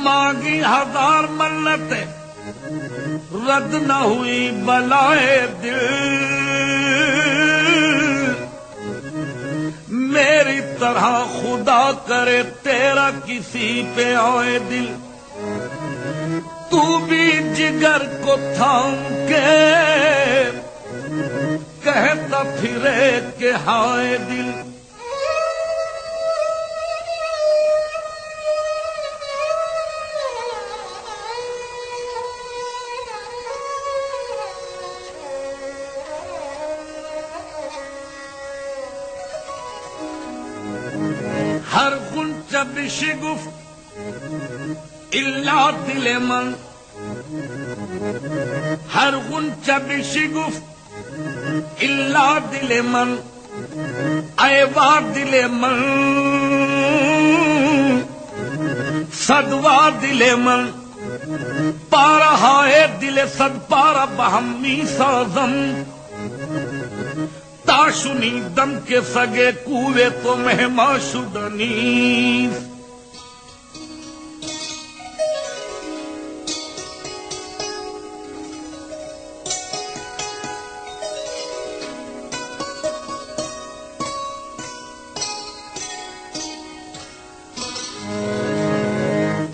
مانگی ہزار منت رد نہ ہوئی بلائے دل، میری طرح خدا کرے تیرا کسی پہ آئے دل، تو بھی جگر کو تھام کے کہتا پھرے کہ ہائے دل۔ ہر غنچہ بشگفت الا دل من، ہر غنچہ بشگفت الا دل من، اے وا دل من صدوا دل من، پارا ہائے دل صد پارا بہمی سازم، تاشنی دم کے سگے کوے تو مہما شدنیز۔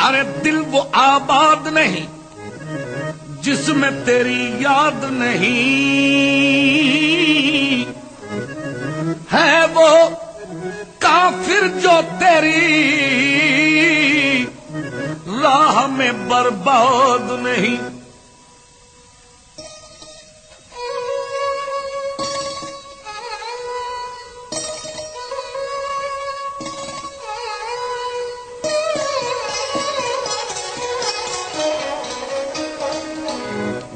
ارے دل وہ آباد نہیں جس میں تیری یاد نہیں، ہے وہ کافر جو تیری راہ میں برباد نہیں۔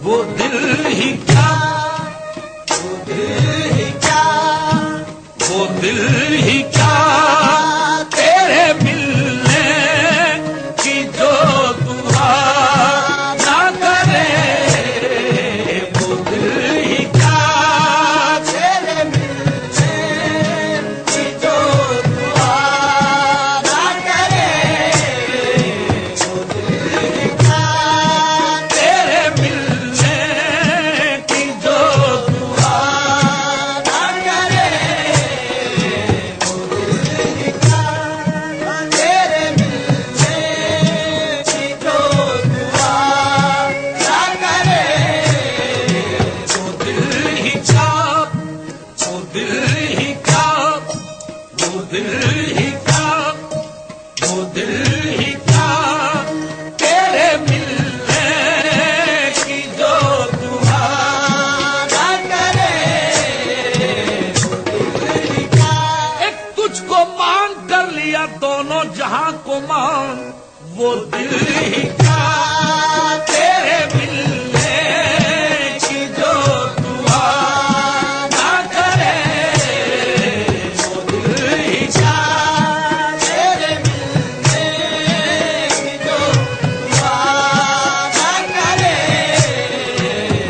وہ دل ہی کیا، وہ دل ہی کیا، وہ دل ہی کیا تیرے ملنے کی جو دعا نہ کرے، وہ دل ہی کیا تیرے ملنے کی جو دعا نہ کرے، وہ دل ہی کیا تیرے ملنے کی جو دعا نہ کرے، دونوں جہاں کو مان، وہ دل ہی کیا تیرے ملنے کی جو دعا نہ کرے، وہ دل ہی کیا تیرے ملنے کی جو دعا نہ کرے،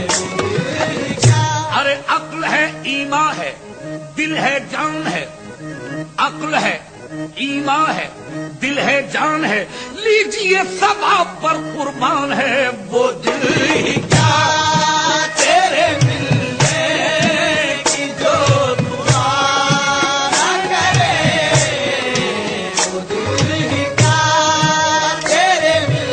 وہ دل ہی کیا۔ ارے عقل ہے ایمان ہے دل ہے جان ہے، عقل ہے ایمان ہے دل ہے جان ہے، لیجیے سب آپ پر قربان ہے، وہ دل ہی کیا تیرے ملنے کی جو دعا نہ کرے، وہ دل ہی کیا تیرے ملنے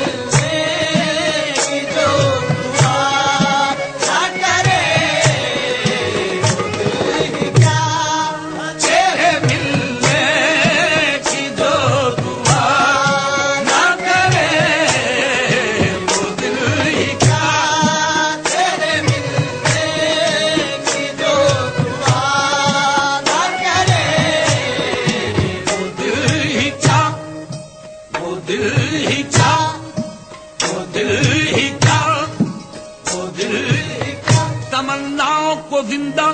دل ہی کیا، وہ دل ہی کیا، وہ دل ہی کیا، تمناؤں کو زندہ،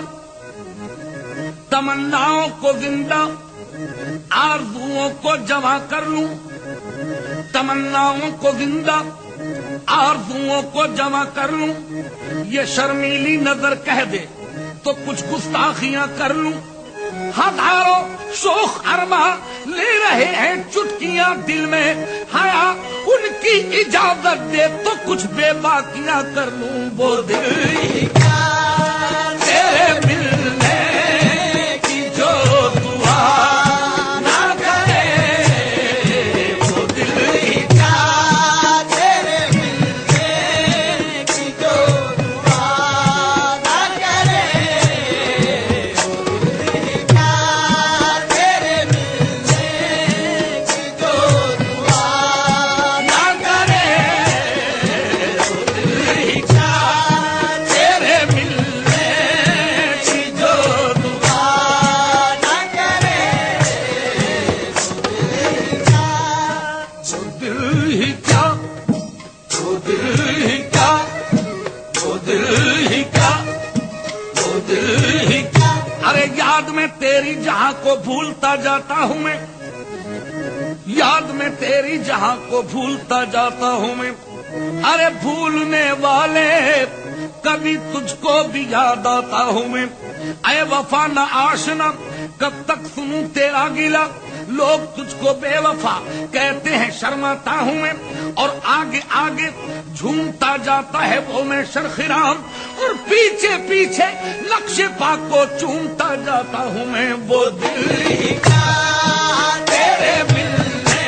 تمناؤں کو زندہ، آرزوؤں کو جمع کر لوں، تمناؤں کو زندہ، آرزوؤں کو جمع کر لوں، یہ شرمیلی نظر کہہ دے تو کچھ گستاخیاں کر لوں، ہزاروں شوخ ارما لے رہے ہیں چٹکیاں دل میں، حیا ان کی اجازت دے تو کچھ بے باکیاں کر لوں، وہ دل ہی کیا تیرے ملنے کی جو دعا نہ کرے، وہ دل ہی کیا تیرے ملنے کی جو دعا نہ کرے، ارے یاد میں تیری جہاں کو بھولتا جاتا ہوں میں، یاد میں تیری جہاں کو بھولتا جاتا ہوں میں، ارے بھولنے والے کبھی تجھ کو بھی یاد آتا ہوں میں، اے وفا نہ آشنا کب تک سنوں تیرا گلا، لوگ تجھ کو بے وفا کہتے ہیں شرماتا ہوں میں، اور آگے آگے جھومتا جاتا ہے وہ میں شرخرام، اور پیچھے پیچھے نقش پاک کو چومتا جاتا ہوں میں، وہ دل ہی کا تیرے ملنے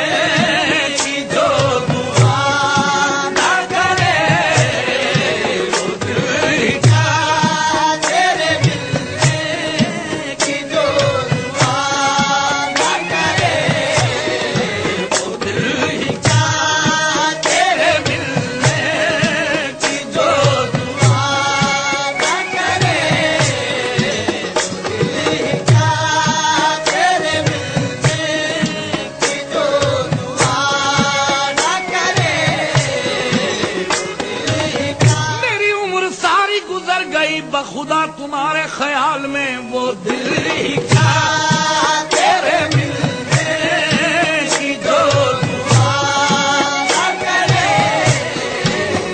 کی جو دعا نہ کرے، وہ دل ہی کا تیرے ملنے کی جو دعا نہ کرے، وہ دل ہی کا تیرے ملنے کی جو دعا نہ کرے، وہ دل ہی کا تیرے ملنے کی جو دعا نہ کرے، وہ دل ہی کا، میری عمر ساری گزر گئی بخدا تمہارے خیال میں، وہ دل ہی کا تیرے ملنے کی جو دعا نہ کرے،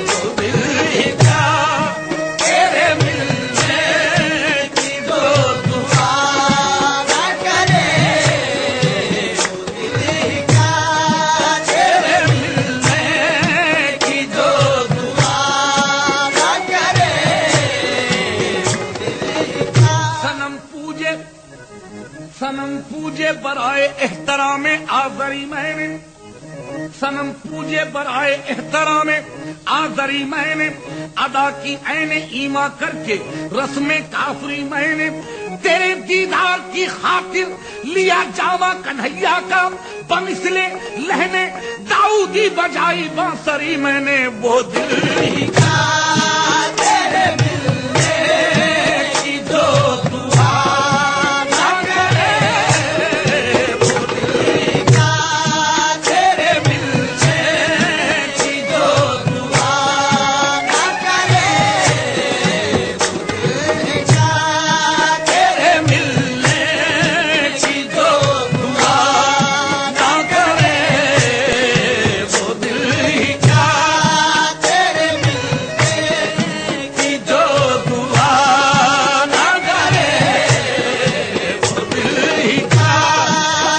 وہ دل ہی کا تیرے ملنے کی جو دعا نہ کرے، وہ دل ہی کا تیرے ملنے کی جو دعا نہ کرے، صنم پوجے، صنم پوجے برائے احترام آزری میں نے، صنم پوجے برائے احترام آزری میں نے، ادا کی عین ایما کر کے رسم کافری میں نے، تیرے دیدار کی خاطر لیا جاوا کنہیا کا، بمثل لہنے داؤدی بجائی بانسری میں نے، وہ دل ہی کا تیرے ملنے کی جو دعا نہ کرے، وہ دل ہی کا تیرے ملنے کی جو دعا نہ کرے، وہ دل ہی کا تیرے ملنے کی جو دعا نہ کرے، وہ دل ہی کا تیرے ملنے کی جو دعا نہ کرے، وہ دل ہی کا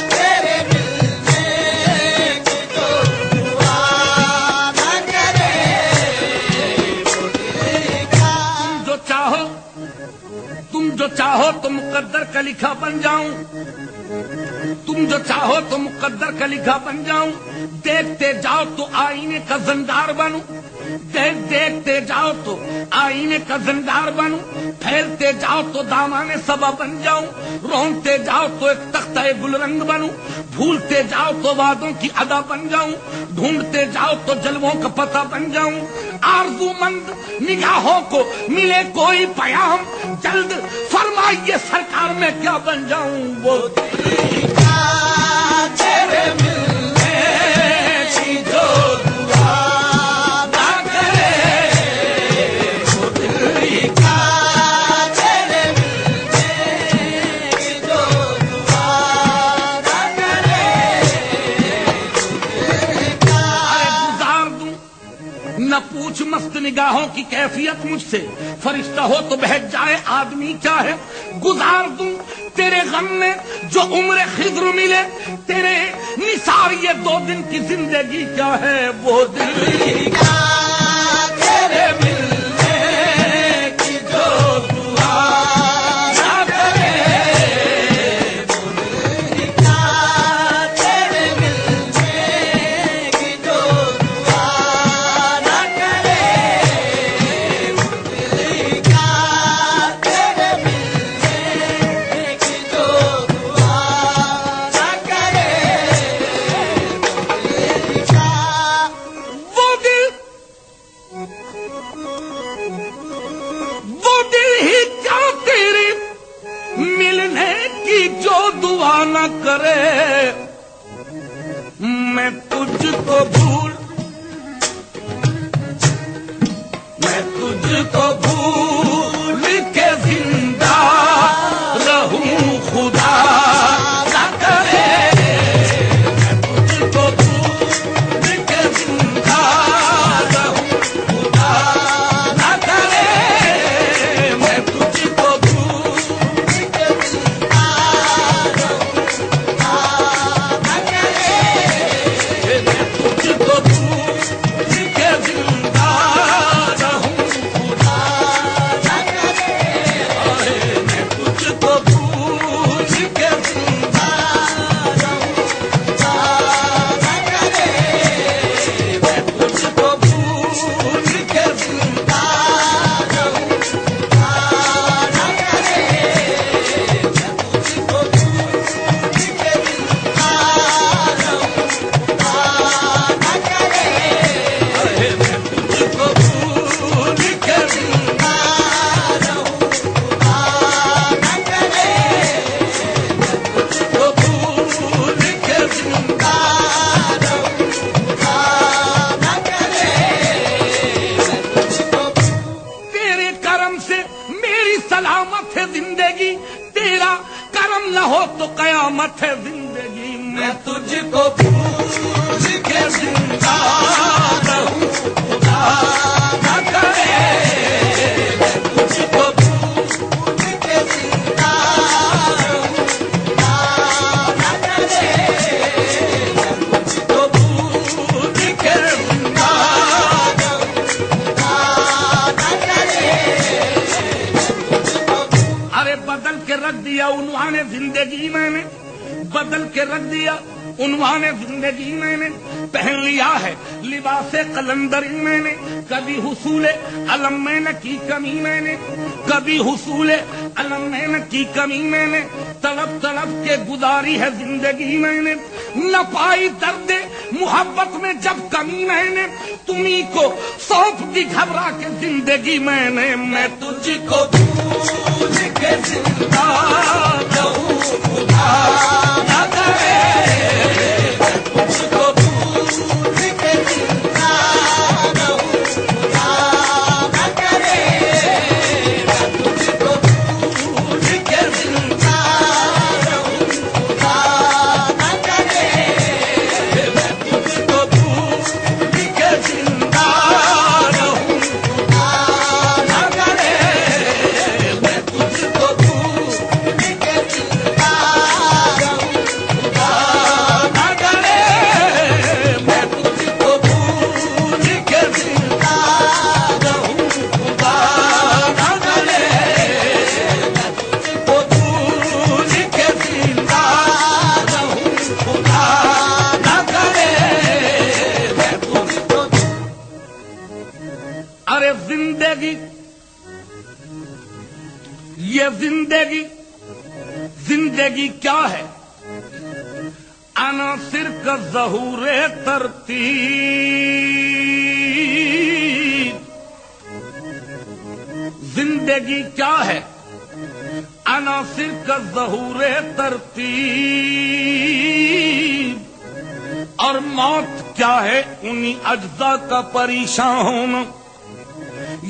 تیرے ملنے کی جو دعا نہ کرے، وہ دل ہی کا، تم جو چاہو تو مقدر کا لکھا بن جاؤں، تم جو چاہو تو مقدر کا لکھا بن جاؤں، دیکھتے جاؤ تو آئینے کا زندار بنوں، دیکھتے جاؤ تو آئینے کا زندار بنوں، پھیلتے جاؤ تو دامان صبا بن جاؤں، رونتے جاؤ تو ایک تختہ گل رنگ بنوں، بھولتے جاؤ تو وعدوں کی ادا بن جاؤں، ڈھونڈتے جاؤ تو جلووں کا پتہ بن جاؤں، آرزو مند نگاہوں کو ملے کوئی پیام، جلد فرمائیے سرکار میں کیا بن جاؤں، وہ دل ہی کا تیرے ملنے نہ پوچھ مست نگاہوں کی کیفیت مجھ سے، فرشتہ ہو تو بہت جائے آدمی کیا ہے. گزار دوں تیرے غم میں جو عمر خضر ملے، تیرے نثار یہ 2 دن کی زندگی کیا ہے. وہ دل کا تیرے ملنے کی جو دعا نہ کرے، وہ دل کا تیرے ملنے کی جو دعا نہ کرے، وہ دل کا تیرے ملنے کی جو دعا نہ کرے، وہ دل ہی کیا تیرے ملنے کی جو دعا نہ کرے. میں تجھ کو بھول، میں تجھ کو بھول کے زندہ رہوں خدا نہ کرے. میں تجھ کو بھول کے زندہ رہوں خدا نہ کرے. میں تجھ کو بھول کے زندہ رہوں خدا نہ کرے. میں تجھ کو بھول کے زندہ رہوں خدا نہ کرے. میں تجھ کو بھول کے زندہ رہوں خدا نہ کرے. میں تجھ کو بھول کے زندہ رہوں خدا نہ کرے. میں تجھ کو بھول کے زندہ رہوں خدا نہ کرے. میں تجھ کو بھول کے زندہ رہوں خدا نہ کرے. میں تجھ کو بھول کے زندہ رہوں خدا نہ کرے. میں تجھ کو تیرے کرم سے میری سلامت ہے زندگی، تیرا کرم نہ ہو تو قیامت ہے زندگی. میں تجھ کو بھول کے زندہ رہوں خدا نہ کرے. میں تجھ کو بھول کے زندہ رہوں خدا نہ کرے. میں تجھ کو بھول کے زندہ رہوں خدا نہ کرے. ارے بدل کے رکھ دیا عنوان زندگی میں نے، بدل کے رکھ دیا عنوان زندگی میں نے. پہن لیا ہے لباس قلندری میں نے. کبھی حصول علم میں نہ کی کمی میں نے، کبھی حصول علم میں نہ کی کمی میں نے. تڑپ تڑپ کے گزاری ہے زندگی میں نے. نہ پائی درد محبت میں جب کمی میں نے، تمہیں کو سونپ دی گھبرا کے زندگی میں نے. میں تجھ کو بھول کے زندہ رہوں خدا نہ کرے. میں تجھ کو بھول کے زندہ رہوں خدا نہ کرے. میں تجھ کو بھول کے زندہ رہوں خدا نہ کرے. میں تجھ کو بھول کے زندہ رہوں خدا نہ کرے. میں تجھ کو بھول کے زندہ رہوں خدا نہ کرے. میں تجھ کو بھول کے زندہ رہوں خدا نہ کرے. میں تجھ کو بھول کے زندہ رہوں خدا نہ کرے. میں تجھ کو ارے زندگی، یہ زندگی، زندگی کیا ہے؟ عناصر کا ظہور ترتیب. زندگی کیا ہے؟ عناصر کا ظہور ترتیب. اور موت کیا ہے؟ انہی اجزاء کا پریشان ہونا.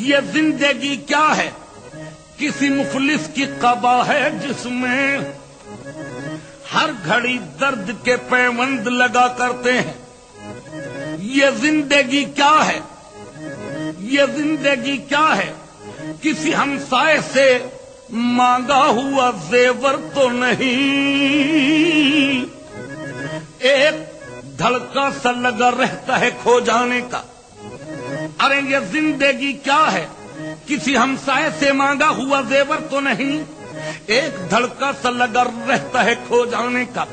یہ زندگی کیا ہے؟ کسی مفلس کی قبا ہے جس میں ہر گھڑی درد کے پیوند لگا کرتے ہیں. یہ زندگی کیا ہے؟ یہ زندگی کیا ہے؟ کسی ہمسائے سے مانگا ہوا زیور تو نہیں، ایک دھڑکا سا لگا رہتا ہے کھو جانے کا۔ ارے یہ زندگی کیا ہے؟ کسی ہمسائے سے مانگا ہوا زیور تو نہیں، ایک دھڑکا سا لگا رہتا ہے کھو جانے کا۔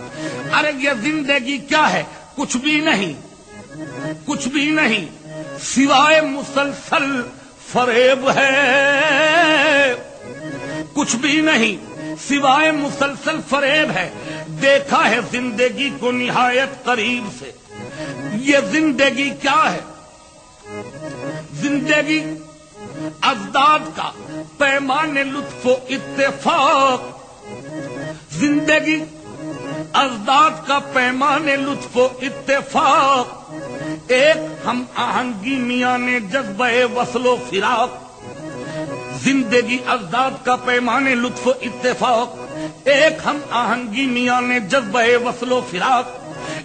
ارے یہ زندگی کیا ہے؟ کچھ بھی نہیں، کچھ بھی نہیں سوائے مسلسل فریب ہے، کچھ بھی نہیں سوائے مسلسل فریب ہے۔ دیکھا ہے زندگی کو نہایت قریب سے۔ یہ زندگی کیا ہے؟ زندگی ازداد کا پیمان لطف و اتفاق، زندگی ازداد کا پیمان لطف و اتفاق، ایک ہم آہنگی میاں نے جذبہ وصل و فراق۔ زندگی ازداد کا پیمان لطف و اتفاق، ایک ہم آہنگی میاں نے جذبہ وصل و فراق،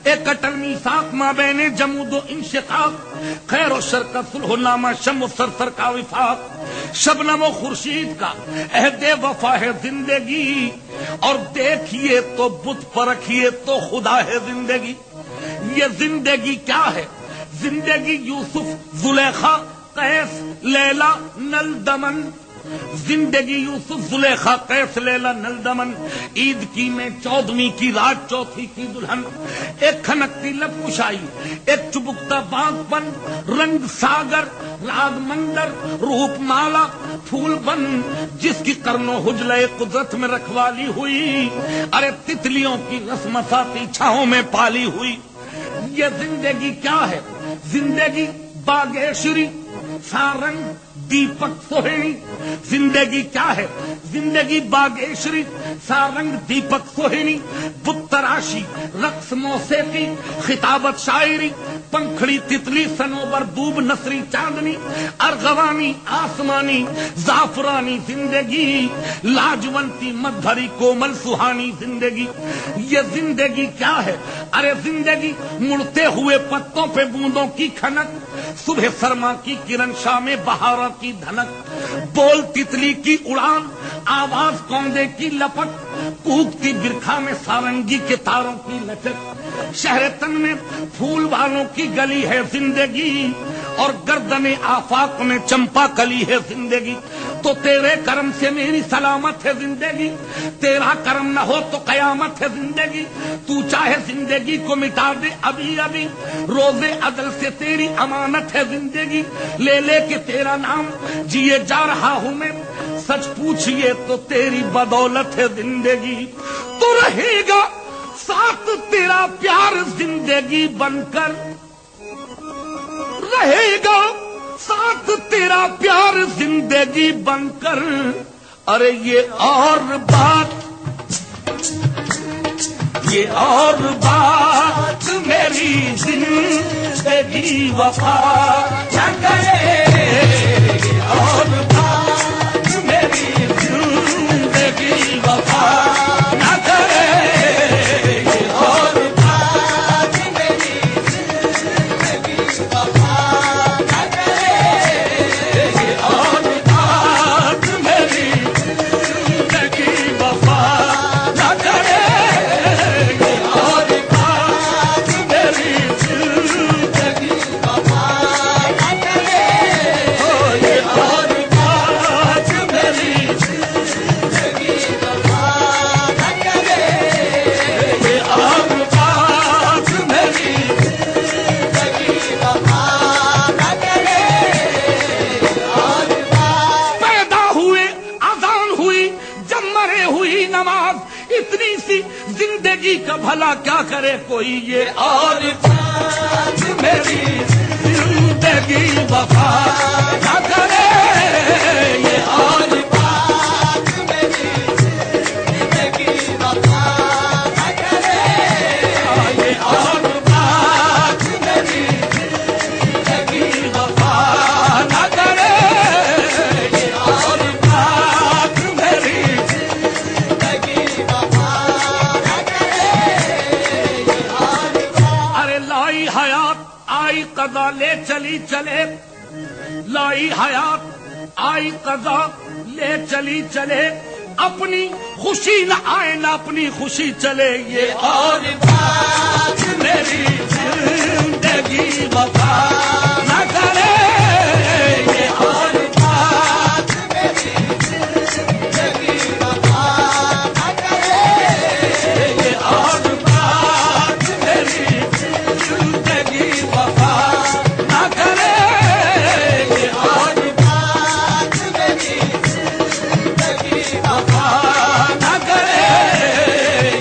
ایک اٹل میثاق مابین جمود و انشقاق، خیر و شر کا صلح نامہ شم و سرسر کا وفاق، شبنم و خورشید کا عہد وفا ہے زندگی، اور دیکھیے تو بت پرکھیے تو خدا ہے زندگی۔ یہ زندگی کیا ہے؟ زندگی یوسف زلیخا قیس لیلا نل دمن، زندگی یوسف زلیخا قیس لیلا نل دمن، عید کی میں 14ویں کی رات چوتھی کی دلہن، ایک کھنکتی لب کشائی، ایک چبکتا باغ پن، رنگ ساگر راگ مندر، روپ مالا پھول بن، جس کی قرن و حجلے قدرت میں رکھوالی ہوئی، ارے تتلیوں کی رسمساتی چھاؤں میں پالی ہوئی۔ یہ زندگی کیا ہے؟ زندگی باگیشری سارنگ دیپک سوہنی، زندگی کیا ہے؟ زندگی باگیشری سارنگ دیپک سوہنی، بت تراشی رقص موسیقی خطابت شاعری، پنکھڑی تتلی سنوبر دوب نصری چاندنی، ارغوانی آسمانی زعفرانی زندگی، لاجونتی مد بھری کومل سہانی زندگی۔ یہ زندگی کیا ہے؟ ارے زندگی مڑتے ہوئے پتوں پہ بوندوں کی کھنک، صبح سرما کی کرن شام بہاروں کی دھنک، بول تتلی کی اڑان آواز کوندے کی لپٹ، کوکتی برکھا میں سارنگی کے تاروں کی لچک، شہر تن میں پھول والوں کی گلی ہے زندگی، اور گردن آفاق میں چمپا کلی ہے زندگی۔ تو تیرے کرم سے میری سلامت ہے زندگی، تیرا کرم نہ ہو تو قیامت ہے زندگی۔ تو چاہے زندگی کو مٹا دے ابھی ابھی، روزے عدل سے تیری امانت ہے زندگی، لے لے کے تیرا نام جیے جا رہا ہوں میں، سچ پوچھئے تو تیری بدولت ہے زندگی۔ تو رہے گا ساتھ تیرا پیار زندگی بن کر، رہے گا ساتھ تیرا پیار زندگی بن کر، ارے یہ اور بات میری زندگی وفا نہ کرے، یہ اور بات میری زندگی وفا نہ کرے، یہ اور بات میری زندگی وفا نہ کرے، یہ اور بات میری زندگی وفا نہ کرے، یہ اور بات میری زندگی وفا نہ کرے، یہ اور بات میری زندگی وفا نہ کرے، یہ اور بات میری زندگی وفا نہ کرے، اور بات۔ پیدا ہوئے اذان ہوئی جب مرے ہوئی نماز، اتنی سی زندگی کا بھلا کیا کرے کوئی، یہ اور بات میری زندگی وفا نہ کرے، یہ اور بات میری زندگی وفا نہ کرے، یہ اور بات میری زندگی وفا نہ کرے، یہ اور بات میری زندگی وفا نہ کرے، یہ اور بات۔ ارے لائی حیات آئی قضا لے چلی چلے، لائی حیات آئی قضا لے چلی چلے اپنی خوشی نہ آئے نہ اپنی خوشی چلے یہ اور بات میری زندگی وفا نہ کرے یہ اور بات میری زندگی وفا نہ کرے یہ اور بات میری زندگی وفا نہ کرے یہ اور بات میری زندگی وفا نہ کرے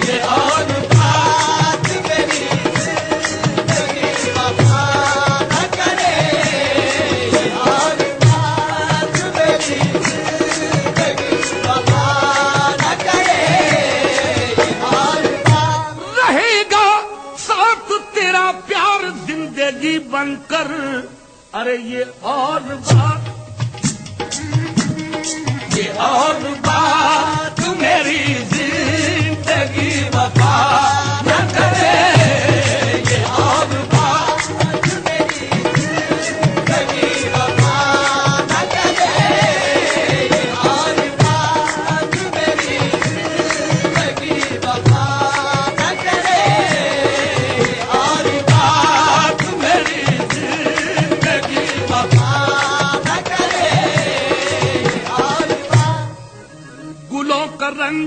یہ اور بات میری زندگی وفا نہ کرے یہ اور بات میری زندگی وفا نہ کرے یہ اور بات رہے گا ساتھ تیرا پیار زندگی بن کر ارے یہ اور بات میری زندگی وفا نہ کرے یہ اور بات میری زندگی وفا نہ کرے یہ اور بات میری زندگی وفا نہ کرے یہ اور بات میری زندگی وفا نہ کرے یہ اور بات گلوں کا رنگ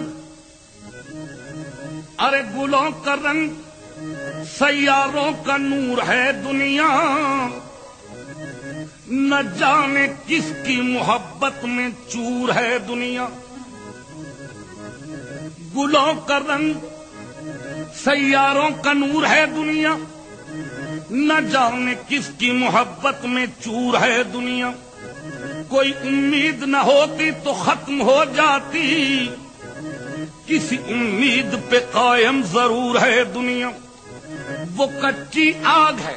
ارے گلوں کا رنگ سیاروں کا نور ہے دنیا نہ جانے کس کی محبت میں چور ہے دنیا گلوں کا رنگ سیاروں کا نور ہے دنیا نہ جانے کس کی محبت میں چور ہے دنیا کوئی امید نہ ہوتی تو ختم ہو جاتی کسی امید پہ قائم ضرور ہے دنیا وہ کچی آگ ہے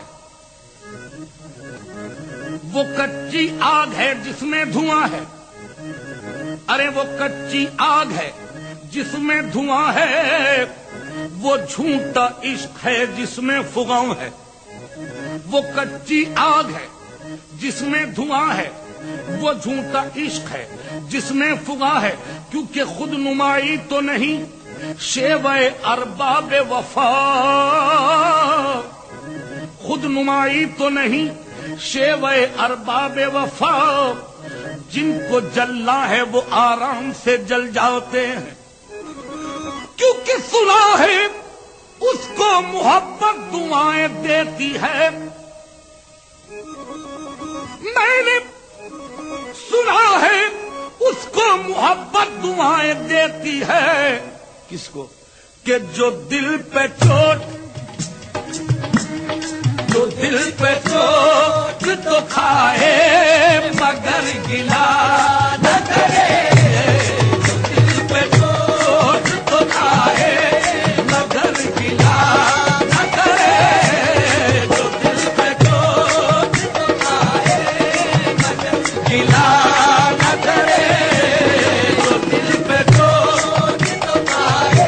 وہ کچی آگ ہے جس میں دھواں ہے ارے وہ کچی آگ ہے جس میں دھواں ہے وہ جھوٹا عشق ہے جس میں فغاں ہے وہ کچی آگ ہے جس میں دھواں ہے وہ جھوٹا عشق ہے جس میں فغاں ہے کیونکہ خود نمائی تو نہیں شیوے ارباب وفا خود نمائی تو نہیں شیوے ارباب وفا جن کو جلنا ہے وہ آرام سے جل جاتے ہیں کیونکہ سنا ہے اس کو محبت دعائیں دیتی ہے میں نے سنا ہے اس کو محبت دعائیں دیتی ہے کس کو کہ جو دل پہ چوٹ تو کھائے مگر گلا نہ کرے جو دل پہ چوٹ تو کھائے مگر گلا نہ کرے جو دل پہ چوٹ تو کھائے مگر گلا نہ کرے جو دل پہ چوٹ تو کھائے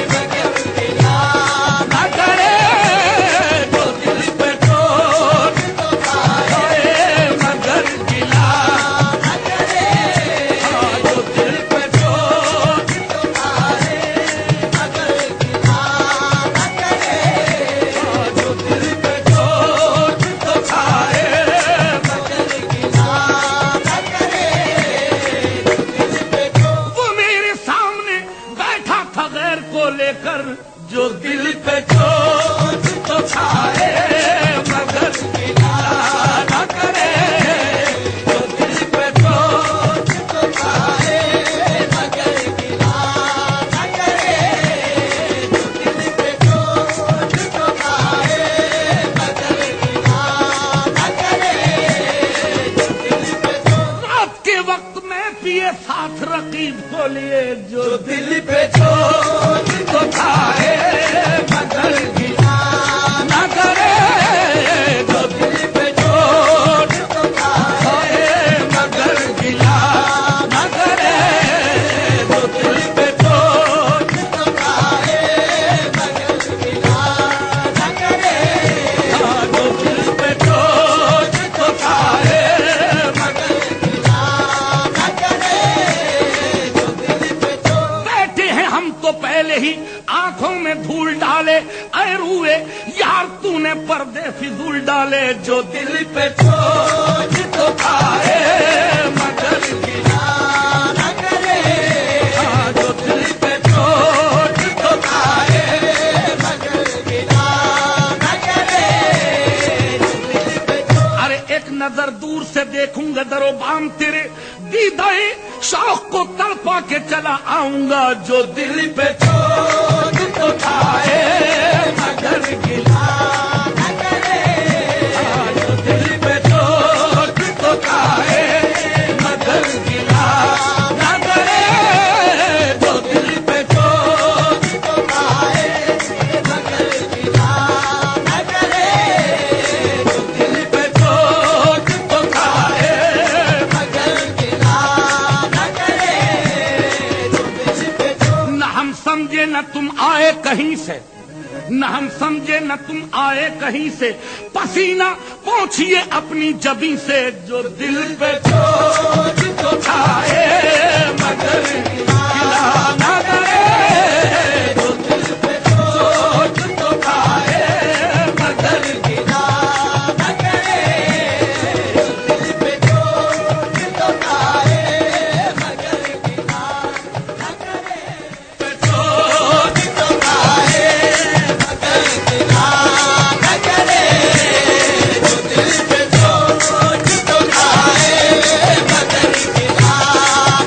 مگر گلا نہ کرے جو دل پہ چوٹ تو کھائے مگر گلا نہ کرے جو دل پہ چوٹ تو کھائے مگر گلا نہ کرے جو دل پہ چوٹ تو کھائے مگر گلا نہ کرے وہ میرے سامنے بیٹھا تھا غیر کو لے کر جو دل پہ چوٹ تو کھائے مگر گلا نہ کرے جو دل پہ چوٹ تو کھائے مگر گلا نہ کرے جو دل پہ چوٹ تو کھائے مگر گلا نہ کرے جو دل پہ رات کے وقت میں پیے ساتھ رقیب کو لیے جو دل پہ چوٹ تو کھائے مگر گلا نہ کرے جو دل پہ چوٹ تو کھائے مگر گلا نہ کرے جو دل پہ چوٹ تو کھائے مگر گلا نہ کرے جو دل پہ چوٹ تو کھائے فضول ڈالے جو دل پہ چوٹ تو کھائے مگر گلا نہ کرے جو دل پہ چوٹ تو کھائے مگر گلا نہ کرے ارے ایک نظر دور سے دیکھوں گا در و بام تیرے دیدائے شوق کو تڑپا کے چلا آؤں گا جو دل پہ چوٹ تو کھائے مگر گلا نہ کرے جو دل پہ چوٹ تو کھائے مگر گلا نہ کرے جو دل پہ چوٹ تو کھائے مگر گلا نہ کرے جو دل پہ چوٹ تو کھائے مگر گلا نہ کرے نہ ہم سمجھے نہ تم آئے کہیں سے نہ ہم سمجھے نہ تم آئے کہیں سے پسینہ پہنچیے اپنی جبیں سے جو دل پہ چوٹ تو کھائے مگر گلا نہ کرے جو دل پہ چوٹ تو کھائے مگر گلا نہ کرے جو دل پہ چوٹ تو کھائے مگر گلا نہ کرے چوٹ تو کھائے مگر گلا نہ کرے جو دل پہ چوٹ تو کھائے مگر گلا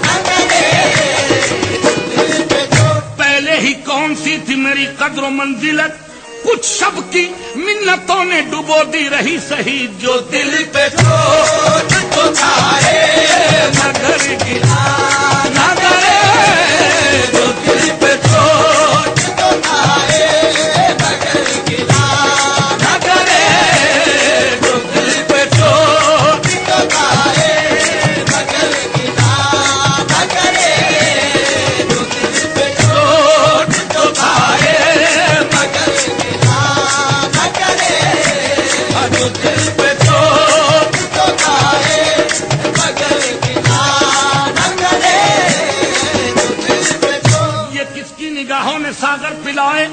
نہ کرے دل پہ چوٹ پہلے ہی کون سی تھی میری قدر و منزلت کچھ شب کی منتوں نے ڈبو دی رہی سہی جو دل پہ چوٹ تو کھائے مگر گلا نہ کرے جو دل پہ چوٹ تو کھائے مگر گلا نہ کرے جو دل پہ چوٹ تو کھائے مگر گلا نہ کرے جو دل پہ چوٹ تو کھائے مگر گلا نہ کرے جو دل پہ چوٹ تو کھائے مگر گلا نہ کرے جو دل پہ چوٹ یہ کس کی نگاہوں نے ساگر پلائے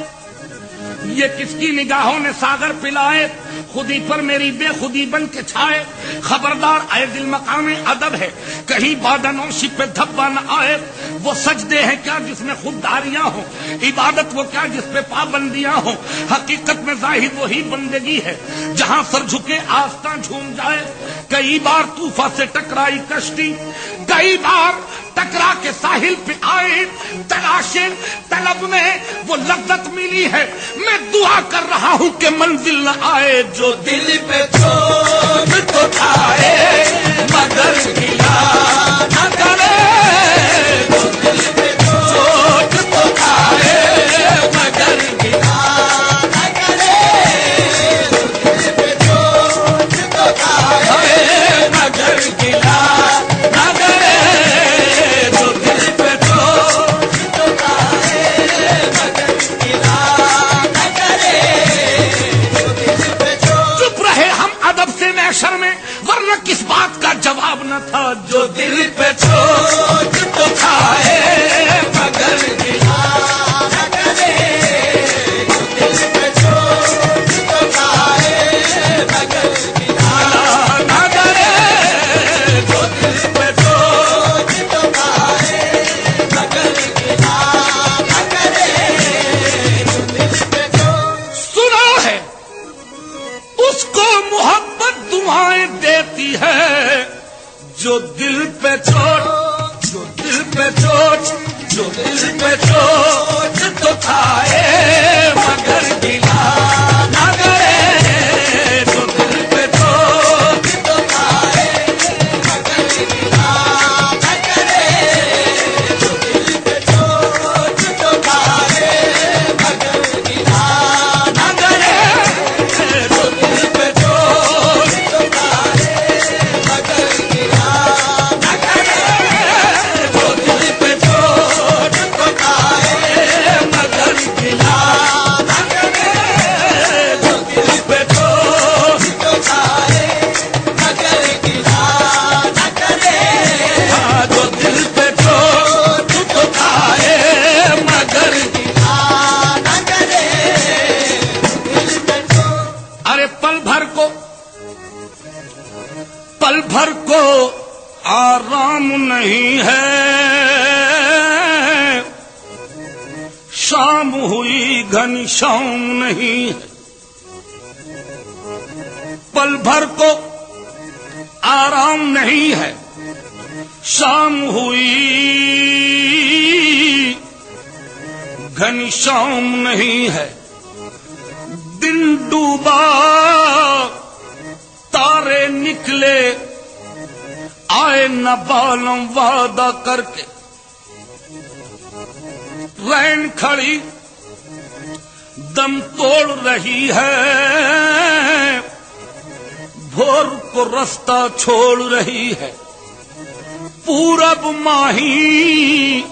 یہ کس کی نگاہوں نے ساگر پلائے خودی پر میری بے خودی بن کے چھائے خبردار اے دل مقام ادب ہے کہیں بادنوشی پہ دھبا نہ آئے وہ سجدے ہیں کیا جس میں خودداریاں ہوں عبادت وہ کیا جس پہ پابندیاں ہوں حقیقت میں ظاہر وہی بندگی ہے جہاں سر جھکے آستاں جھوم جائے کئی بار طوفان سے ٹکرائی کشتی کئی بار ٹکرا کے ساحل پہ آئے تلاشے طلب میں وہ لذت ملی ہے میں دعا کر رہا ہوں کہ منزل نہ آئے جو دل پہ چوٹ تو کھائے مگر گلا نہ کرے جو دل پہ چوٹ تو کھائے مگر گلا نہ کرے جو دل پہ چوٹ تو کھائے مگر گلا نہ کرے جو دل پہ چوٹ تو کھائے مگر گلا نہ کرے جو دل پہ چپ رہے ہم ادب سے محشر میں ورنہ کس بات کا جواب نہ تھا جو دل پہ چوٹ تو کھائے مگر گلا نہ کرے جو دل پہ چوٹ تو کھائے مگر گلا نہ کرے جو دل پہ چوٹ تو کھائے مگر گلا نہ کرے جو دل پہ چوٹ سنا ہے اس کو محبت دعائیں دیتی ہے جو دل پہ چوٹ جو دل پہ چوٹ جو دل پہ چوٹ تو کھائے مگر گلا نہ کرے جو دل پہ چوٹ تو کھائے مگر گلا نہ کرے جو دل پہ چوٹ تو کھائے مگر گلا نہ کرے جو دل پہ چوٹ تو کھائے مگر گلا نہ کرے جو دل پہ چوٹ تو کھائے مگر گلا پل بھر کو آرام نہیں ہے، شام ہوئی گھنی شام نہیں ہے، پل بھر کو آرام نہیں ہے، شام ہوئی گھنی شام نہیں ہے، دن ڈوبا تارے نکلے آئے نہ بالم وعدہ کر کے، رین کھڑی دم توڑ رہی ہے، بھور کو رستہ چھوڑ رہی ہے، پورب ماہی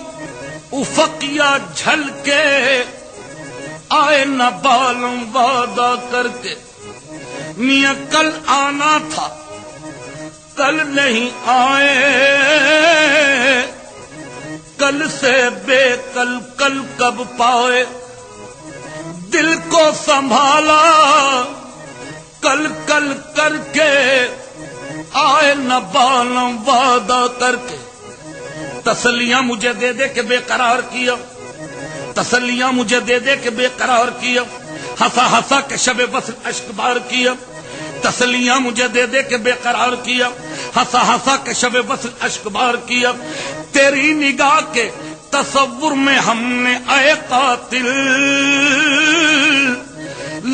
افقیا جھل کے آئے نہ بالم وعدہ کر کے، میاں کل آنا تھا کل نہیں آئے، کل سے بے کل کل کب پائے، دل کو سنبھالا کل کل کر کے آئے نہ بالم وعدہ کر کے، تسلیاں مجھے دے دے کے بے قرار کیا، تسلیاں مجھے دے دے کے بے قرار کیا، ہنسا ہنسا کے شب وصل اشک بار کیا، تسلیاں مجھے دے دے کے بے قرار کیا، ہنسا ہنسا کے شب وصل اشک بار کیا، تیری نگاہ کے تصور میں ہم نے اے قاتل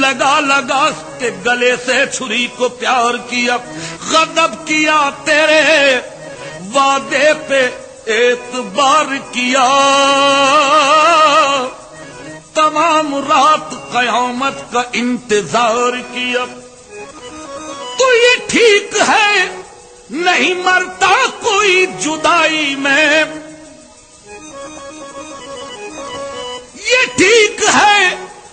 لگا لگا کے گلے سے چھری کو پیار کیا، غضب کیا تیرے وعدے پہ اعتبار کیا، تمام رات قیامت کا انتظار کیا، تو یہ ٹھیک ہے نہیں مرتا کوئی جدائی میں، یہ ٹھیک ہے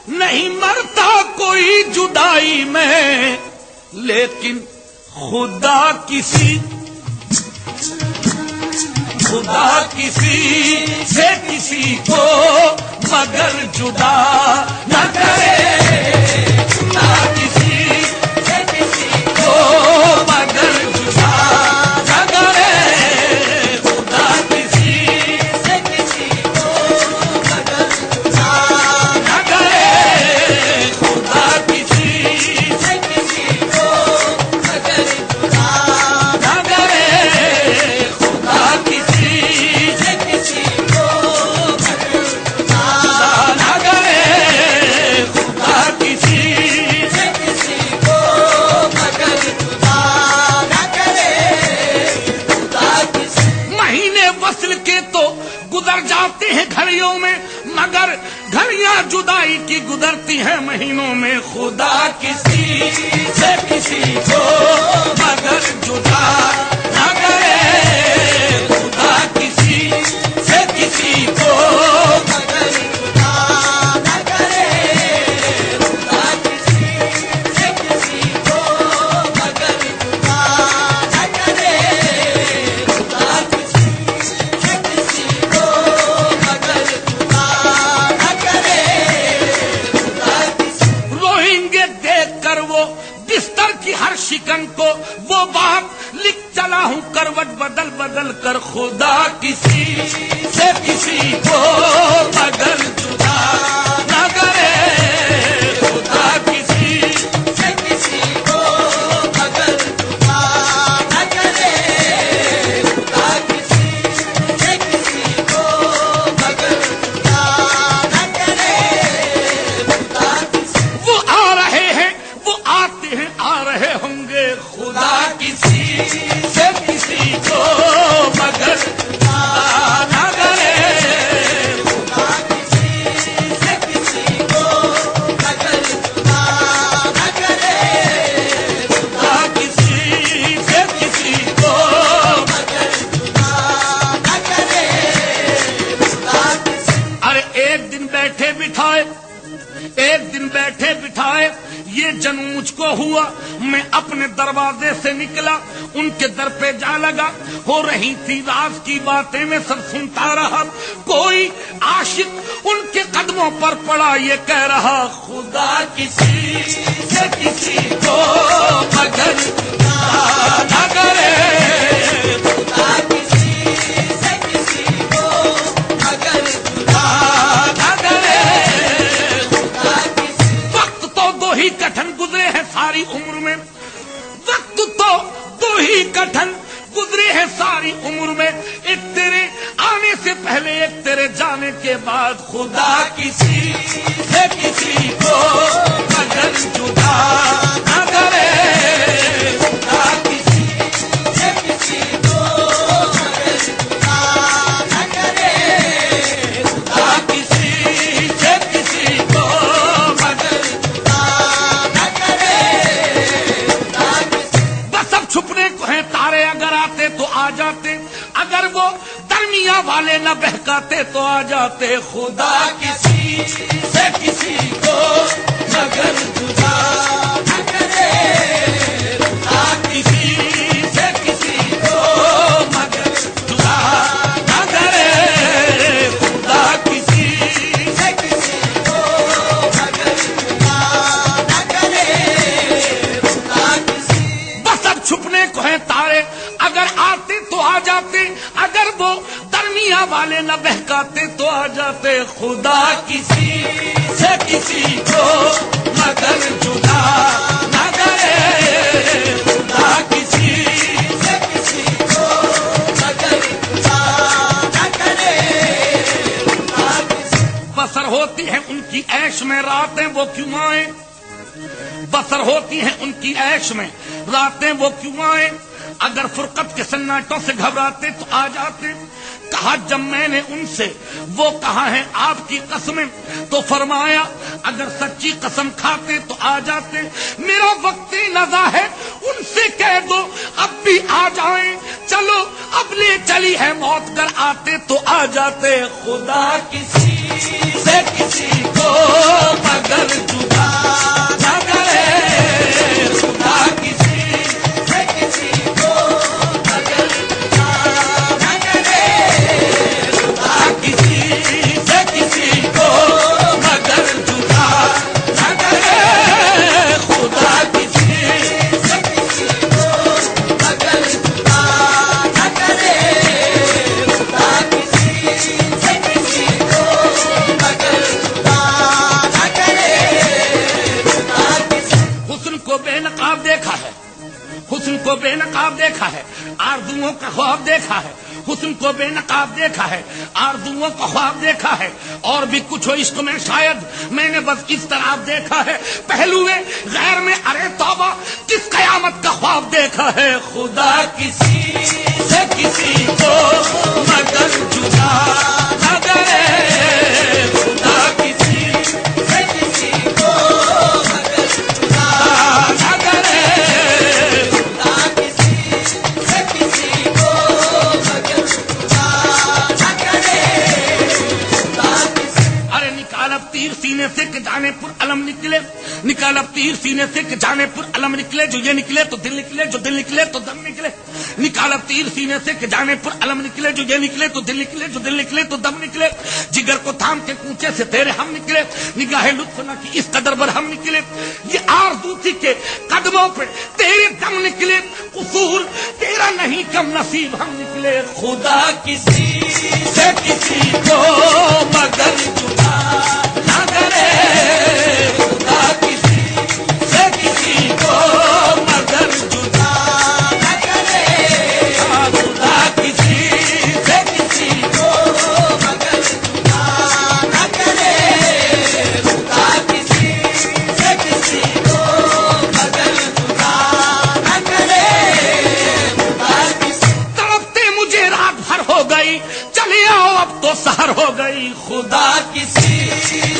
نہیں مرتا کوئی جدائی میں، لیکن خدا کسی سے کسی کو مگر جدا نہ کرے، خدا کسی سے کسی کو مگر جدا نہ کرے، خدا کسی سے کسی کو مگر جدا نہ کرے، خدا کسی سے کسی کو مگر جدا نہ کرے، خدا کسی سے کسی کو مگر جدا نہ کرے، خدا کسی سے کسی کو مگر جدا نہ کرے، خدا کسی۔ مہینے وصل کے تو گزر جاتے ہیں گھڑیوں میں، مگر گھڑیاں جدائی کی گزرتی ہیں مہینوں میں، خدا کسی سے کسی کو مگر جدا نہ کرے، خدا کسی سے کسی کو مگر جدا نہ کرے، خدا کسی سے کسی کو مگر جدا نہ کرے، خدا کسی سے کسی کو مگر جدا نہ کرے، خدا کسی۔ روئیں گے دیکھ کر وہ بستر کی ہر شکن کو، وہ بات لکھ چلا ہوں کروٹ بدل بدل کر، خدا کسی سے کسی کو مگر جدا نہ کرے، خدا کسی سے کسی کو مگر جدا نہ کرے، خدا کسی سے کسی کو مگر جدا نہ کرے، خدا کسی۔ وہ آ رہے ہیں وہ آتے ہیں آ رہے ہوں گے، خدا کسی سے کسی کو مگر جدا نہ کرے، خدا کسی سے کسی کو مگر جدا نہ کرے، خدا کسی سے کسی کو مگر جدا نہ کرے، خدا کسی۔ ارے ایک دن بیٹھے بٹھائے ایک دن بیٹھے بٹھائے یہ جنم مجھ کو ہوا، میں اپنے دروازے سے نکلا، ان کے در پہ جا لگا، ہو رہی تھی راز کی باتیں میں سب سنتا رہا، کوئی عاشق ان کے قدموں پر پڑا یہ کہہ رہا، خدا کسی سے کسی کو مگر جدا گٹھن گزری ہے ساری عمر میں، ایک تیرے آنے سے پہلے ایک تیرے جانے کے بعد. خدا کسی سے کسی کو مگر جدا نہ کرے، خدا کسی سے کسی کو مگر جدا نہ کرے، خدا کسی سے کسی کو مگر جدا نہ کرے. بس اب چھپنے کو ہیں تارے، اگر آتے تو آ جاتے، اگر وہ درمیاں والے نہ بہکاتے تو آ جاتے. خدا کسی سے کسی کو مگر جدا نہ کرے، خدا کسی سے کسی کو مگر جدا نہ کرے، خدا کسی سے کسی کو مگر جدا نہ کرے، خدا کسی. بس اب چھپنے کو ہیں تارے، اگر آتے تو آ جاتے، اگر وہ درمیاں والے نہ بہکاتے تو آ جاتے. خدا کسی سے کسی کو مگر جدا نہ کرے، خدا کسی سے کسی کو مگر جدا نہ کرے، خدا کسی. بسر ہوتی ہے ان کی عیش میں راتیں وہ کیوں آئیں، بسر ہوتی ہیں ان کی عیش میں راتیں وہ کیوں آئیں. اگر فرقت کے سناٹوں سے گھبراتے تو آ جاتے. کہا جب میں نے ان سے وہ کہا ہے آپ کی قسمیں تو فرمایا اگر سچی قسم کھاتے تو آ جاتے. میرا وقتی نزا ہے ان سے کہہ دو اب بھی آ جائیں، چلو اب لے چلی ہے موت، کر آتے تو آ جاتے. خدا کسی سے کسی کو مگر جدا نہ کرے، خدا کسی سے کسی کو مگر جدا نہ کرے، خدا کسی سے کسی کو مگر جدا نہ کرے، خدا کسی سے کسی کو مگر جدا نہ کرے، خدا کسی سے کسی کو مگر جدا نہ کرے، خدا کسی. حسن کو بے نقاب دیکھا ہے، حسن کو بے نقاب دیکھا ہے، آرزوؤں کا خواب دیکھا ہے. حسن کو بے نقاب دیکھا ہے، آرزوؤں کا خواب دیکھا ہے، اور بھی کچھ ہو عشق میں شاید میں نے بس اس طرح دیکھا ہے. پہلوئے غیر میں ارے توبہ کس قیامت کا خواب دیکھا ہے. خدا کسی سے کسی کو مگر جدا نہ کرے، خدا کسی سے کسی کو مگر جدا نہ کرے، خدا کسی سے کسی کو مگر جدا نہ کرے، خدا کسی. ارے نکال اب تیر سینے سے کہ جانے پر علم نکلے، نکال اب تیر سینے سے کہ جانے پر علم نکلے، جو یہ نکلے تو دل نکلے، جو دل نکلے تو دم نکلے. نکال اب تیر سینے سے کہ جانے پر علم نکلے، جو یہ نکلے تو دل نکلے، جو دل نکلے تو دم نکلے. جگر کو تھام کے کوچے سے تیرے ہم نکلے، نگاہ لطف نہ کی اس قدر بر ہم نکلے. یہ آرزو تھی کہ قدموں پہ تیرے دم نکلے، قصور تیرا نہیں کم نصیب ہم نکلے. خدا کسی سے کسی کو مگر جدا نہ کرے، خدا کسی سے کسی کو مگر جدا نہ کرے، خدا کسی سے کسی کو مگر جدا نہ کرے، خدا کسی سے کسی کو مگر جدا نہ کرے، خدا کسی. تڑپتے مجھے رات بھر ہو گئی، چلے آؤ اب تو سحر ہو گئی. خدا کسی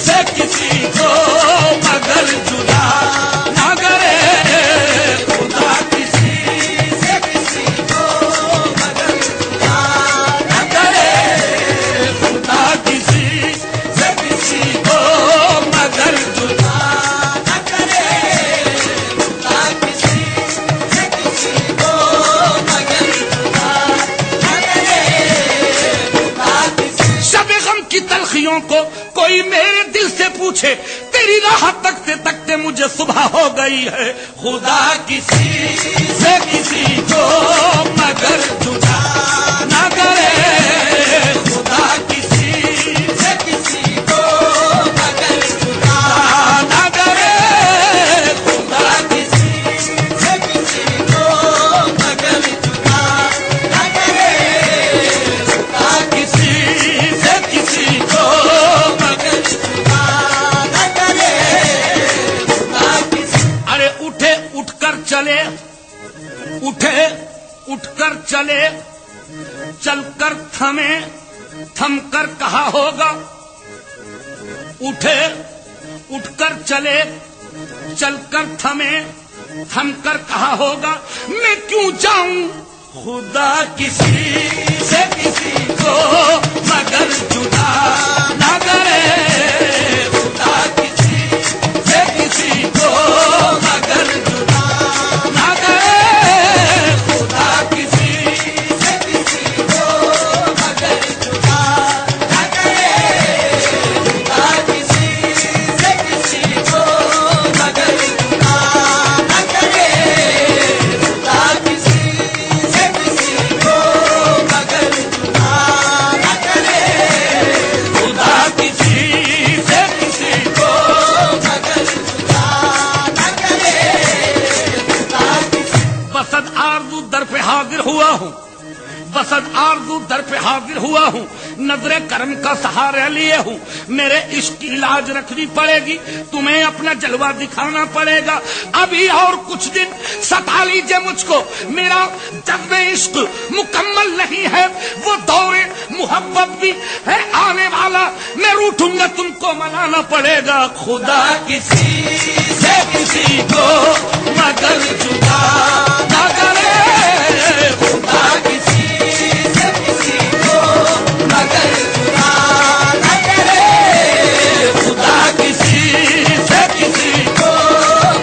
سے کسی کو مگر جدا نہ کرے، خدا کسی سے کسی کو مگر جدا نہ کرے، خدا کسی سے کسی کو مگر جدا نہ کرے، خدا کسی سے کسی کو مگر جدا نہ کرے، خدا کسی. شب غم کی تلخیوں کو کوئی میرے دل سے پوچھے، تیری راہ تکتے تکتے مجھے صبح ہو گئی ہے. خدا کسی سے کسی کو مگر جدا نہ کرے، خدا کسی سے کسی کو مگر جدا نہ کرے، خدا کسی سے کسی کو مگر جدا اٹھے اٹھ کر چلے چل کر تھمے تھم کر کہا ہوگا. اٹھے اٹھ کر چلے چل کر تھمے تھم کر کہا ہوگا. میں کیوں جاؤں خدا کسی سے کسی کو مگر جدا نہ کرے. خدا کسی سے کسی کو مگر جدا نہ کرے. خدا کسی سے کسی کو مگر جدا نہ کرے. خدا کسی سے کسی کو مگر جدا نہ کرے. خدا کسی سے کسی کو مگر جدا نہ کرے. خدا کسی سے کسی کو مگر جدا نہ کرے. بسد آرزو در پہ حاضر ہوا ہوں. بسد آرزو در پہ حاضر ہوا ہوں. نظر کرم کا سہارا لیے ہوں. میرے عشق کی لاج رکھنی پڑے گی. تمہیں اپنا جلوہ دکھانا پڑے گا. ابھی اور کچھ دن ستا لیجیے مجھ کو. میرا جذب عشق مکمل نہیں ہے. وہ دور محبت بھی ہے آنے والا. میں روٹھوں گا تم کو منانا پڑے گا. خدا کسی سے کسی کو مگر جدا نہ کرے. خدا کسی سے کسی کو مگر جدا نہ کرے. خدا کسی سے کسی کو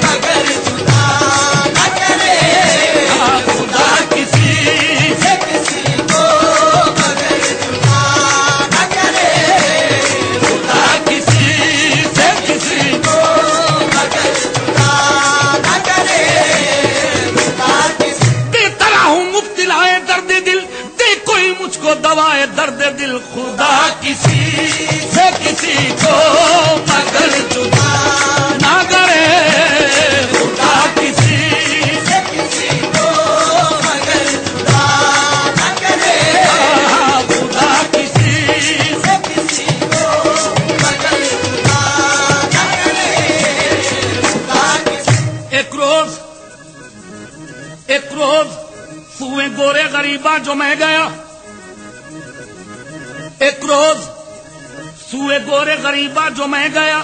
مگر جدا نہ کرے. خدا کسی سے کسی کو مگر جدا نہ کرے. خدا کسی سے کسی کو مگر جدا نہ کرے. دیتا ہوں مبتلائے درد دل. دے کوئی مجھ کو دوائے درد دل. خدا کسی سے کسی کو مگر جدا نہ کرے. خدا کسی سے کسی کو مگر جدا نہ کرے. خدا کسی سے کسی کو مگر جدا نہ کرے. خدا کسی. ایک روز سوئے گورے غریباں جو میں گیا. ایک روز سوئے گورے غریباں جو میں گیا.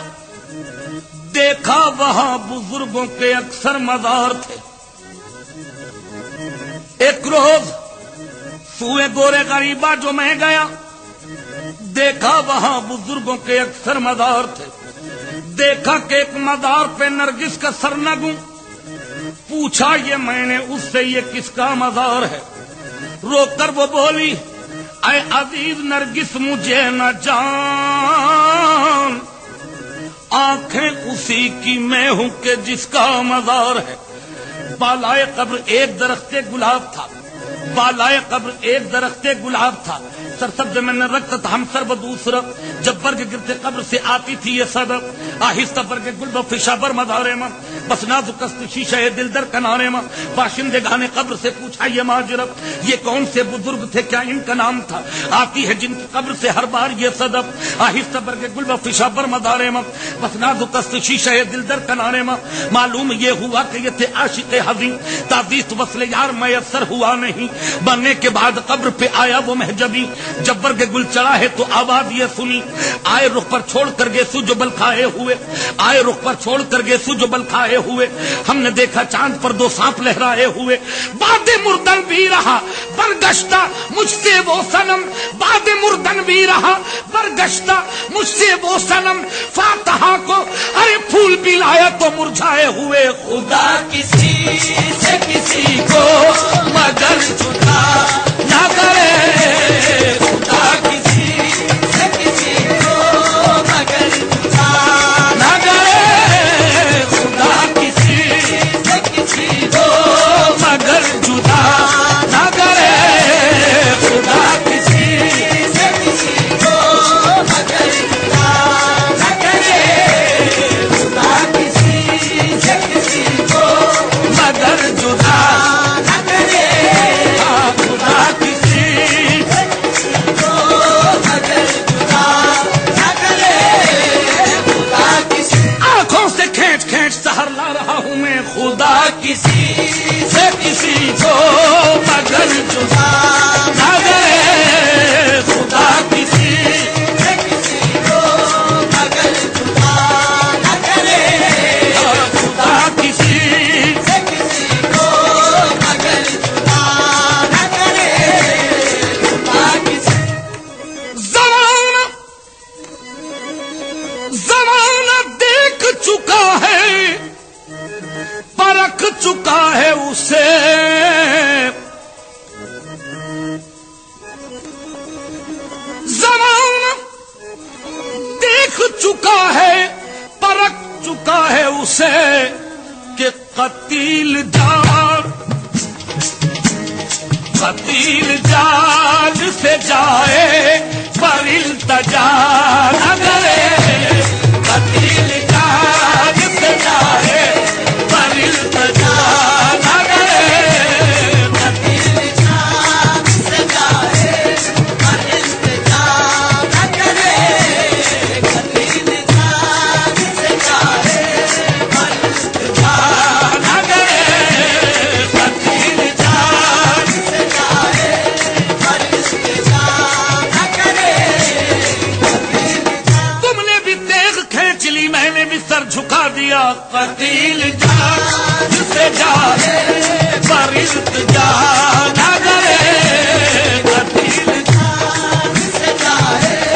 دیکھا وہاں بزرگوں کے اکثر مزار تھے. ایک روز سوئے گورے غریباں جو میں گیا. دیکھا وہاں بزرگوں کے اکثر مزار تھے. دیکھا کہ ایک مزار پہ نرگس کا سرنگوں. پوچھا یہ میں نے اس سے یہ کس کا مزار ہے. رو کر وہ بولی اے عزیز نرگس مجھے نہ جان. آنکھیں اسی کی میں ہوں کہ جس کا مزار ہے. بالائے قبر ایک درخت گلاب تھا. بالائے قبر ایک درخت گلاب تھا. سرسبز میں نے رکھتا تھا ہم سر دوسرا. جب برگ گرتے قبر سے آتی تھی یہ صدر. آہستہ برگ گل بفشا بر مدارے ماں. بس نازک شیشہ دل در کنارے ماں. باشندے گانے قبر سے پوچھا یہ ماجرب. یہ کون سے بزرگ تھے کیا ان کا نام تھا. آتی ہے جن کی قبر سے ہر بار یہ صدب. آہستہ برگ گل بفشا بر مدارے ماں. بس نازک شیشہ دل در کنارے ماں. معلوم یہ ہوا کہ یہ تھے عاشق حزین. تعزیز وصل یار میسر ہوا نہیں. بننے کے بعد قبر پہ آیا وہ محجبی. جب برگ گل چڑھا ہے تو آواز یہ سنی. آئے رخ پر چھوڑ کر گئے سو جو بل کھائے ہوئے. آئے رخ پر چھوڑ کر گئے سو جو بل کھائے ہوئے. ہم نے دیکھا چاند پر دو سانپ لہرائے ہوئے. باد مردن بھی رہا برگشتہ مجھ سے وہ صنم. باد مردن بھی رہا برگشتہ مجھ سے وہ صنم. فاتحہ کو ارے پھول بھی لایا تو مرجھائے ہوئے. خدا کسی سے کسی کو مگر جدا نہ کرے. خدا کسی سے کسی کو مگر جدا نہ کرے. خدا کسی سے کسی کو مگر جدا نہ کرے. خدا کسی سے کسی کو مگر جدا نہ کرے. خدا کسی سے کسی کو مگر جدا نہ کرے. مگر جدا نہ کرے خدا کسی کو مگر جدا نہ کرے خدا کسی کو مگر جدا نہ کرے خدا کسی زمانہ دیکھ چکا ہے پرکھ چکا ہے اسے زمانہ دیکھ چکا ہے پرکھ چکا ہے اسے کہ قتیل جان سے جائے پر التجا نہ کرے قتیل جان سے جائے پر التجا نہ کرے قتیل جان سے جائے پر التجا نہ کرے قتیل جان سے جائے پر التجا نہ کرے قتیل جان سے جائے پر التجا نہ کرے تم نے بھی تیغ کھینچ لی میں نے بھی سر جھکا دیا قتیل جان سے جائے پر التجا نہ کرے قتیل جان سے جائے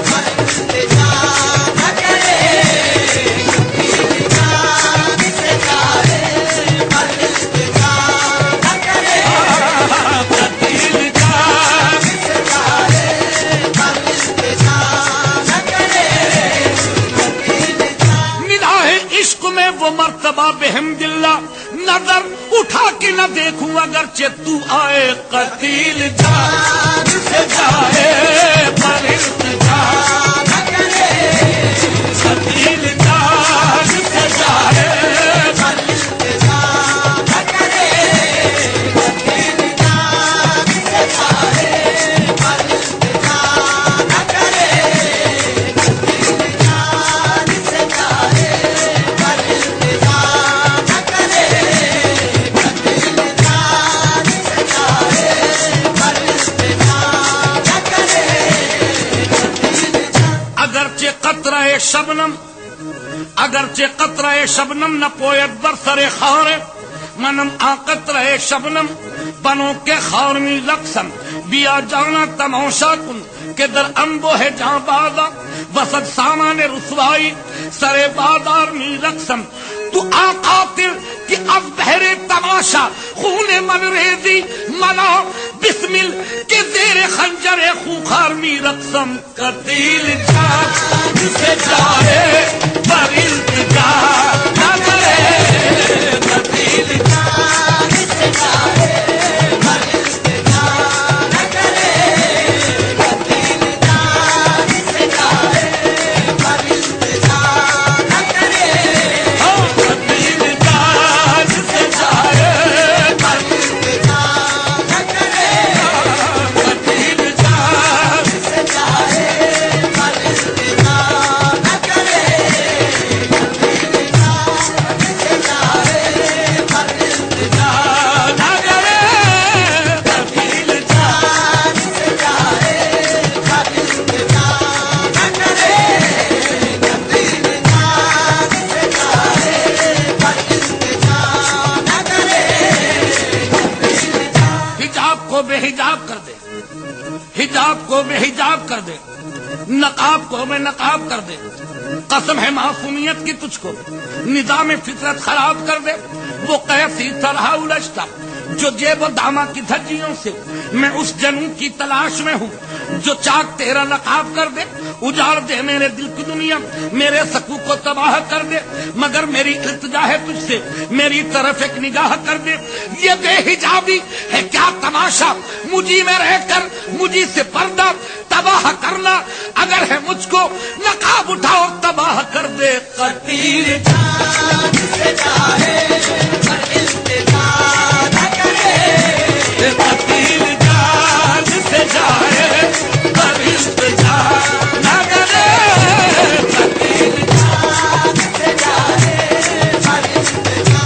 پر التجا نہ کرے قتیل جان سے جائے پر التجا نہ کرے قتیل جان سے جائے پر التجا نہ کرے قتیل جان نگاہ عشق میں وہ مرتبہ بحمد اللہ نظر اٹھا کے نہ دیکھوں اگرچہ تو آئے قتیل جان سے جائے پر التجا نہ کرے قتیل جان سے جائے پر التجا نہ کرے قتیل جان سے جائے پر التجا نہ کرے قتیل جان سے جائے پر التجا نہ کرے قتیل جان سے جائے پر التجا نہ کرے قتیل جان اگرچہ قطرہ شبنم نہ پویت بر سر خار منم آ قطرہ شبنم بنو کے خار می رقصم بیا جانا تماشا کن کہ در انبو ہے جہاں بازا وسط سامان رسوائی سر بازار می رقصم تو آ قاتل کہ از بہرے تماشا خون من ریزی منا بسمل کے زیر خنجر خوخار می رقصم قتیل جان سے جائے پر التجا نہ کرے قتیل جان سے جائے پر التجا نہ کرے قتیل جان سے جائے پر التجا نہ کرے قتیل جان سے جائے پر التجا نہ کرے قتیل جان سے جائے پر التجا نہ کرے قتیل جان سے جائے پر التجا نہ کرے قتیل جان سے جائے پر التجا نہ کرے قتیل جان سے جائے پر التجا نہ کرے قتیل جان حجاب کو بے حجاب کر دے حجاب کو بے حجاب کر دے نقاب کو بے نقاب کر دے قسم ہے معصومیت کی تجھ کو نظام فطرت خراب کر دے وہ کیسی طرح الجھتا جو جیب و داما کی دھجیوں سے میں اس جنوں کی تلاش میں ہوں جو چاک تیرا نقاب کر دے اجاڑ دے میرے دل کی دنیا میرے سکو کو تباہ کر دے مگر میری التجا ہے تجھ سے میری طرف ایک نگاہ کر دے یہ بے حجابی ہے کیا تماشا مجھی میں رہ کر مجھی سے پردہ تباہ کرنا اگر ہے مجھ کو نقاب اٹھاؤ تباہ کر دے قتیل جان سے جائے پر التجا نہ کرے قتیل جان سے جائے پر التجا نہ کرے قتیل جان سے جائے پر التجا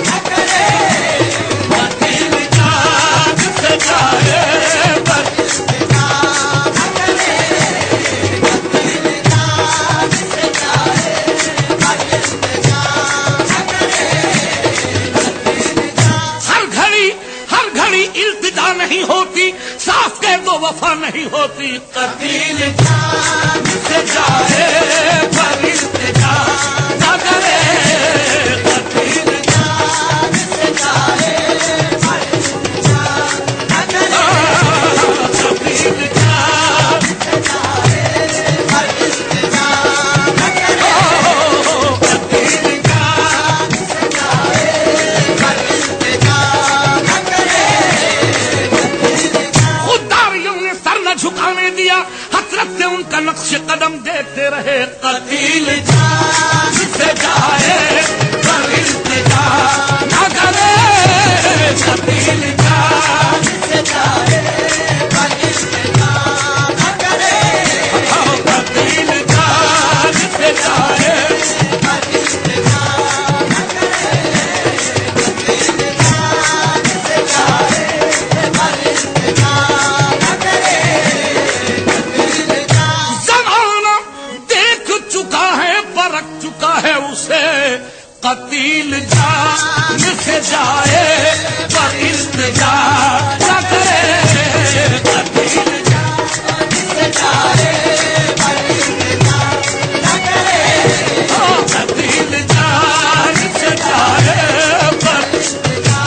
نہ کرے قتیل جان سے وفا نہیں ہوتی، صاف کہہ دو وفا نہیں ہوتی. قتیل جان سے جائے پر التجا نہ کرے، قتیل جان سے جائے پر التجا نہ کرے، قتیل جان سے جائے پر التجا نہ کرے، قتیل جان سے جائے پر التجا نہ کرے، خودداریوں نے سر نہ جھکانے دیا، حسرت سے ان کا نقش قدم دیتے رہے. قتیل جان سے جائے پر التجا نہ کرے، قتیل جان سے جائے پر التجا نہ کرے، قتیل جان سے جائے. پر التجا نہ کرے، جان سے جائے پر التجا نہ کرے، زمانہ دیکھ چکا ہے، پرکھ چکا ہے اسے. قتیل جان سے جائے پر التجا نہ کرے، قتیل جان سے جائے پر التجا نہ کرے، قتیل جان سے جائے پر التجا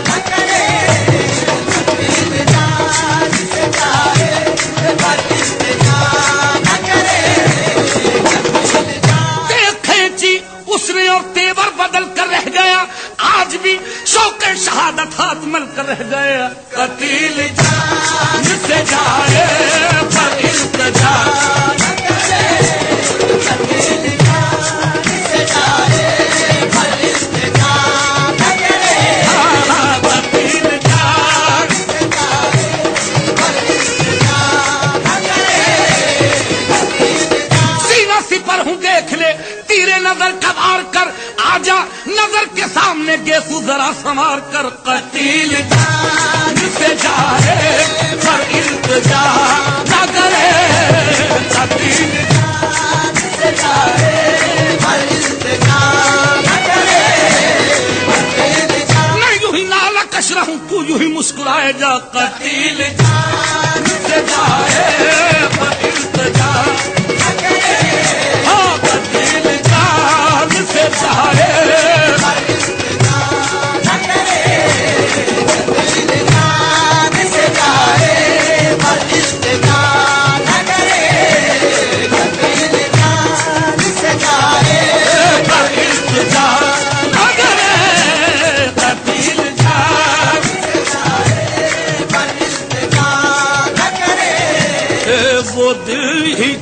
نہ کرے، جان سے جائے پر التجا نہ کرے، دیکھیں جی اس نے اور تیور بدل کر رہ گیا، آج بھی شوق شہادت ہاتھ مل کر رہ گیا. قتیل جان سے جائے پر التجا نہ کرے، جان سے جائے پر التجا نہ کرے، قتیل جان پر التجا نہ کرے، سینہ سپر ہوں دیکھ لے، تیرے نظر کا وار کر، آجا نظر کے سامنے گیسو ذرا سنوار کر. قتیل جان سے جائے پر التجا نہ کرے، قتیل جان سے جائے پر التجا نہ کرے، میں یوں ہی نالا کش رہوں، تو یوں ہی مسکرائے جا. قتیل جان سے جائے پر التجا نہ کرے، ہاں، قتیل جان سے جائے پر التجا نہ کرے، جان سے جائے پر التجا نہ کرے، جان سے جائے پر التجا نہ کرے، قتیل جان سے جائے پر التجا نہ کرے، وہ دل ہی